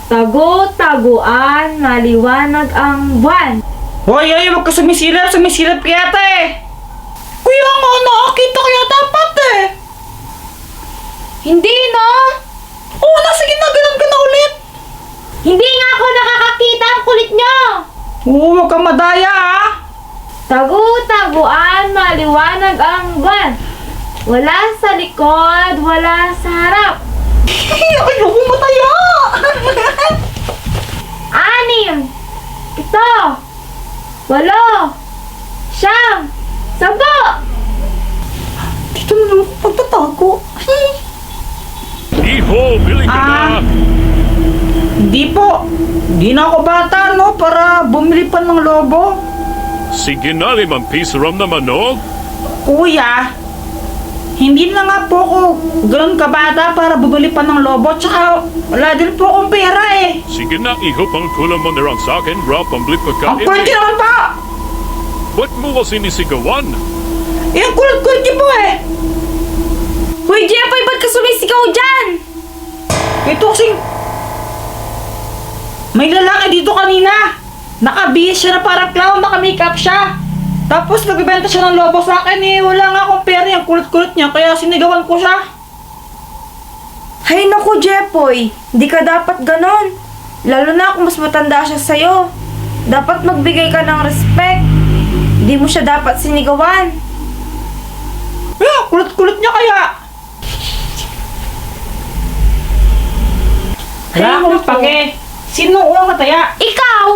Tago-taguan, maliwanag ang buwan. Hoy, huwag ka sumisilap ka yata eh. Kuya nga, nakakita kaya dapat eh. Hindi, no? Oo na, sige na, ganun ka na ulit. Hindi nga ako nakakakita, ang kulit nyo! Oo, huwag kang madaya ah. Tago-taguan, maliwanag ang buwan. Wala sa likod, wala sa harap. Ayoko mataya. 6, 7, 8, 9, 10. Dito na lang ako pagtatago. Iho, bili ka na! Hindi po. Hindi na ako bata, no? Para bumili pa ng lobo. Sige na, 5 piso ram naman, no? Kuya, hindi na nga po ako ganun kabata para bumili pa ng lobo. Tsaka wala din po akong pera eh. Sige na, iho, pang tulang mo na lang sa akin, bra, pambili Ang pagkain. kulit naman po. Ba't mo ko sinisigawan? Yung kulit niyo po eh. Hoy, Jeffoy, ba't ka sumisigaw dyan? Ito kasing may lalaki dito kanina. Nakabihis siya na parang clown, naka-makeup siya. Tapos nagbibenta siya ng lobo sa akin eh. Wala nga akong pera yung kulit-kulit niya, kaya sinigawan ko siya. Hay naku, Jeffoy. Hindi ka dapat ganon. Lalo na kung mas matanda siya sa'yo. Dapat magbigay ka ng respect. Hindi mo siya dapat sinigawan. Kulit-kulit niya kaya. Wala Ay, akong naku. pake. Sino ulang kataya? Ikaw!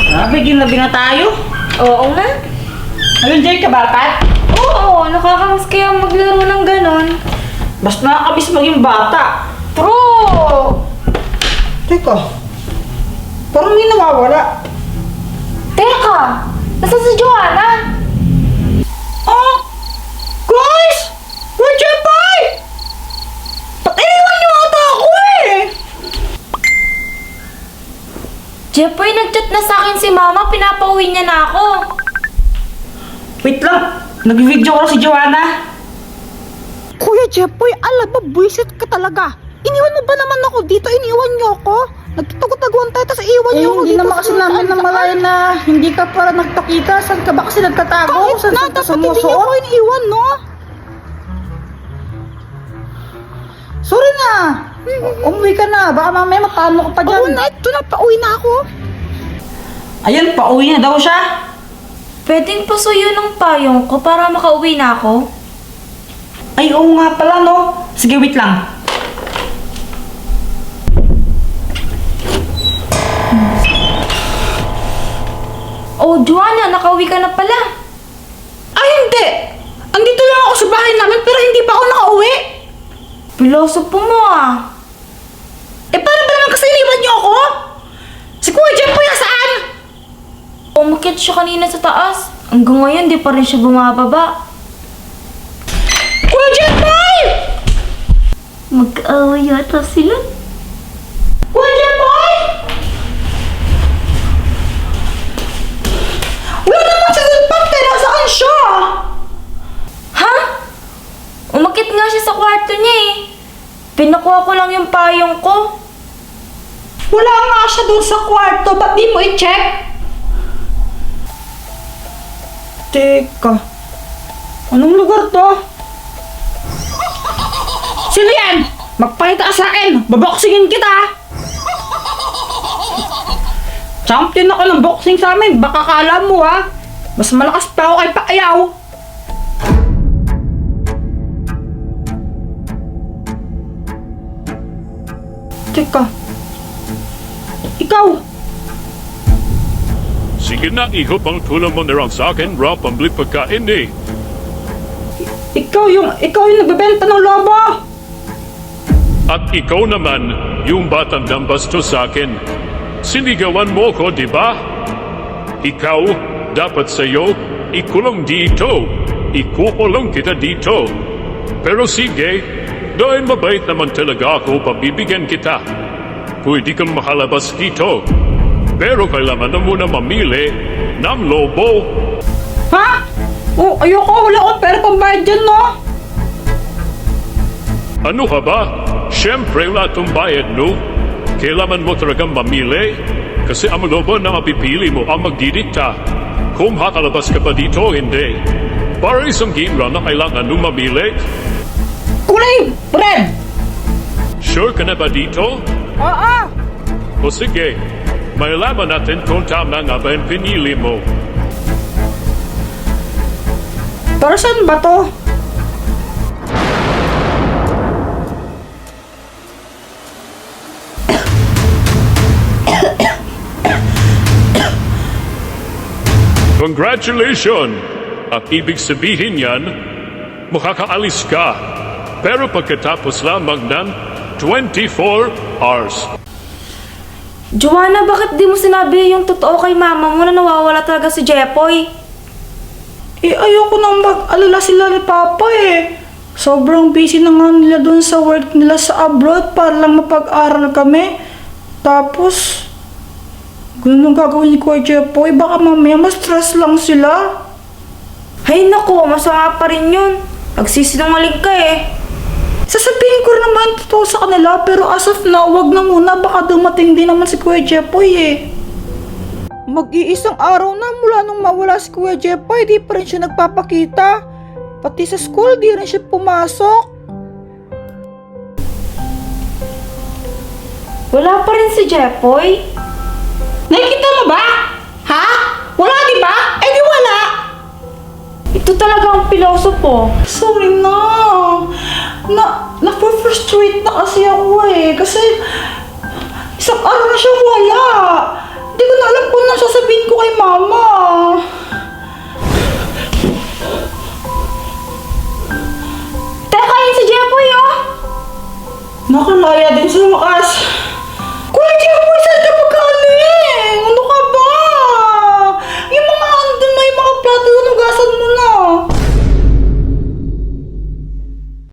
Grabe, ginabi na tayo. Oo nga. Nag-enjoy ka ba, Pat? Oo, nakakamas kaya maglaro ng ganon. Mas nakakabis maging bata. True! Teka, parang may nawawala. Teka! Nasa si Joanna? Ah! Guys! Where'd you buy? Ba't iniwan niyo ata ako eh? Jeffoy, nag-chat na sa akin si Mama. Pinapauwi niya na ako. Wait lang, nag-video ko si Joanna. Kuya Jeffoy, alam mo, buwisit ka talaga. Iniwan mo ba naman ako dito? Iniwan niyo ako? Nagtatago-taguan tayo, tapos iwan niyo ako Hindi dito. naman kasi namin na malay na hindi ka para nagtakita. Saan ka ba kasi nagtatago? Kahit Saan na, ka dapat hindi niyo sumusuot? ako iniwan, no? Sorry na. Umuwi ka na. Baka mamaya mapano ka pa dyan. Oo na, ito na, pauwi na ako. Ayan, pauwi na daw siya. Pwedeng pasuyo ng payong ko para makauwi na ako? Ay, oo nga pala, no? Sige, wait lang. Oh, Joanna, nakauwi ka na pala. Ay, hindi. Andito lang ako sa bahay namin pero hindi pa ako nakauwi. Pilosopo mo ah. Eh, paano ba naman kasi iniwan niyo ako? Si Kuya Jeffoy, saan? Umakit siya kanina sa taas. Hanggang ngayon, di pa rin siya bumababa. Kuya Jeffoy! Mag-away yata sila. Kuya Jeffoy! Wala naman siya sa pante. Nasaan siya? Ha? Umakit nga siya sa kwarto niya eh. Pinakuha ko lang yung payong ko. Wala nga siya doon sa kwarto. Ba't di mo i-check? Teka. Anong lugar to? Sino yan? Magpakita ka sa akin. Baboksingin kita. Champion ako ng boxing sa amin. Baka kala mo ha. Mas malakas pa ako kay Pacquiao. Teka. Ikaw. Sige na, iho, pang tulang mo na lang sa akin, bra, pambili pagkain eh. Ikaw yung nagbebenta ng lobo. At ikaw naman, yung batang dambastos sa akin. Sinigawan mo ko, di ba? Ikaw, dapat sa'yo, ikulong dito. Ikukulong kita dito. Pero sige, dahil mabait naman talaga ako, pabibigyan kita. Pwede kang makalabas dito. Pero kailangan na muna mamili ng lobo. Ha? Oh, ayoko. Wala akong pera pambayad dyan, no? Ano ka ba? Siyempre lahat ng bayad, no? Kailangan mo talagang mamili. Kasi ang lobo na mapipili mo ang magdidikta. Kung hakalabas ka pa dito, hindi. Para isang game lang na kailangan nung mamili. Kulay! Fred! Sure ka na ba dito? Oo! O sige, malalaman natin kung tama nga ba ang pinili mo. Para saan ba to? Congratulations! At ibig sabihin yan, makakaalis ka. Pero pagkatapos lamang ng 24 hours. Joanna, bakit di mo sinabi yung totoo kay mama mo na nawawala talaga si Jepoy? Ayoko nang mag-alala sila ni Papa eh. Sobrang busy na nga nila dun sa work nila sa abroad para lang mapag-aral kami. Tapos, ganun ang gagawin ni Kuya Jepoy. Baka mamaya ma-stress lang sila. Hay naku, masama pa rin yun. Nagsisinungaling ka eh. Sasabihin ko rin naman totoo sa kanila pero as of now, wag na muna. Baka dumating din naman si Kuya Jepoy eh. Mag-iisang araw na mula nung mawala si Kuya Jepoy, di pa rin siya nagpapakita. Pati sa school, di rin siya pumasok. Wala pa rin si Jepoy. Nakikita mo ba? Ha? Wala di ba? Eh di wala. Ito talaga ang pilosopo. Sorry na. Na-frustrate na kasi ako eh. Kasi isang araw na siya wala. Hindi ko na alam kung anong sasabihin ko kay mama. Teka, yun si Jepoy oh. Nakalaya din sa wakas. Kuya Jepoy!